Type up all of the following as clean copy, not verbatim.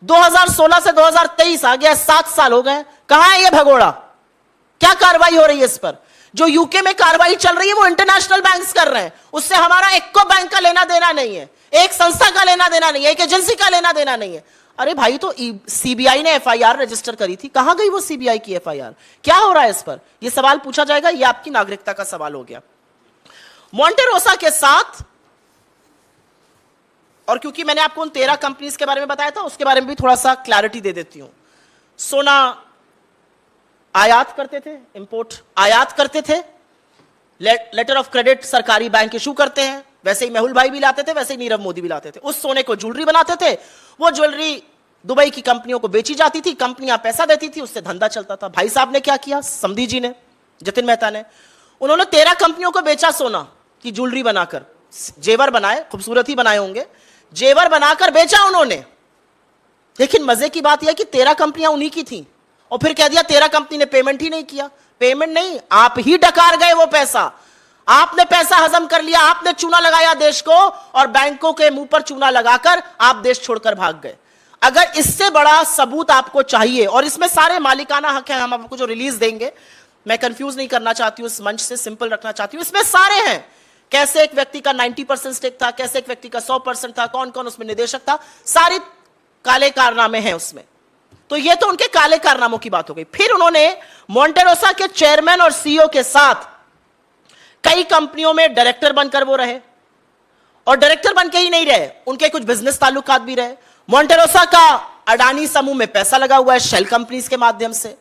2016 से 2023 आ गया, 7 साल हो गए, कहां है ये भगोड़ा? क्या कार्रवाई हो रही है इस पर? जो यूके में कार्रवाई चल रही है वो इंटरनेशनल बैंक्स कर रहे हैं, उससे हमारा एक को बैंक का लेना देना नहीं है, एक संस्था का लेना देना नहीं है, एक एजेंसी का लेना देना नहीं है। अरे भाई, तो सीबीआई ने एफआईआर रजिस्टर करी थी, कहां गई वो सीबीआई की एफआईआर? क्या हो रहा है इस पर? यह सवाल पूछा जाएगा, यह आपकी नागरिकता का सवाल हो गया। मोंटेरोसा के साथ, और क्योंकि मैंने आपको उन 13 कंपनीज के बारे में बताया था, उसके बारे में भी थोड़ा सा क्लैरिटी दे देती हूं। सोना आयात करते थे, इंपोर्ट आयात करते थे, लेटर ऑफ क्रेडिट सरकारी बैंक इशू करते हैं, वैसे ही मेहुल भाई भी लाते थे, वैसे ही नीरव मोदी भी लाते थे। उस सोने को ज्वेलरी बनाते थे, वो ज्वेलरी दुबई की कंपनियों को बेची जाती थी, कंपनियां पैसा देती थी, उससे धंधा चलता था। भाई साहब ने क्या किया, समधी जी ने, जतिन मेहता ने, उन्होंने 13 कंपनियों को बेचा सोना की ज्वेलरी बनाकर, जेवर बनाए, खूबसूरत ही बनाए होंगे, जेवर बनाकर बेचा उन्होंने। लेकिन मजे की बात यह कि 13 कंपनियां उन्हीं की थी, और फिर कह दिया 13 कंपनी ने पेमेंट ही नहीं किया। पेमेंट नहीं, आप ही डकार गए वो पैसा, आपने पैसा हजम कर लिया, आपने चूना लगाया देश को, और बैंकों के मुंह पर चूना लगाकर आप देश छोड़कर भाग गए। अगर इससे बड़ा सबूत आपको चाहिए, और इसमें सारे मालिकाना हक हैं, हम आपको जो रिलीज देंगे, मैं कंफ्यूज नहीं करना चाहती हूं, इस मंच से सिंपल रखना चाहती हूं, इसमें सारे हैं, कैसे एक व्यक्ति का 90% स्टेक था, कैसे एक व्यक्ति का 100% था, कौन कौन उसमें निदेशक था, सारी काले कारनामे हैं उसमें। तो ये तो उनके काले कारनामों की बात हो गई। फिर उन्होंने मोंटेरोसा के चेयरमैन और सीईओ के साथ कई कंपनियों में डायरेक्टर बनकर वो रहे, और डायरेक्टर बनके ही नहीं रहे, उनके कुछ बिजनेस ताल्लुकात भी रहे। मोंटेरोसा का अडानी समूह में पैसा लगा हुआ है शेल कंपनीज के माध्यम से।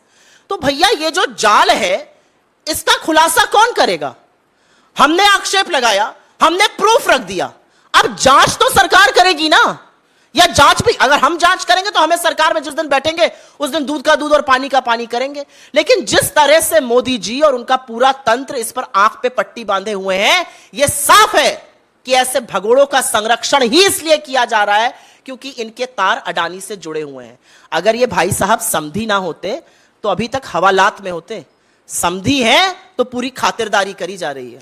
तो भैया, ये जो जाल है, इसका खुलासा कौन करेगा? हमने आक्षेप लगाया, हमने प्रूफ रख दिया, अब जांच तो सरकार करेगी ना। या जांच भी, अगर हम जांच करेंगे तो हमें सरकार में जिस दिन बैठेंगे उस दिन दूध का दूध और पानी का पानी करेंगे। लेकिन जिस तरह से मोदी जी और उनका पूरा तंत्र इस पर आंख पे पट्टी बांधे हुए हैं, यह साफ है कि ऐसे भगोड़ों का संरक्षण ही इसलिए किया जा रहा है क्योंकि इनके तार अडानी से जुड़े हुए हैं। अगर ये भाई साहब समधी ना होते तो अभी तक हवालात में होते, समधी हैं तो पूरी खातिरदारी करी जा रही है।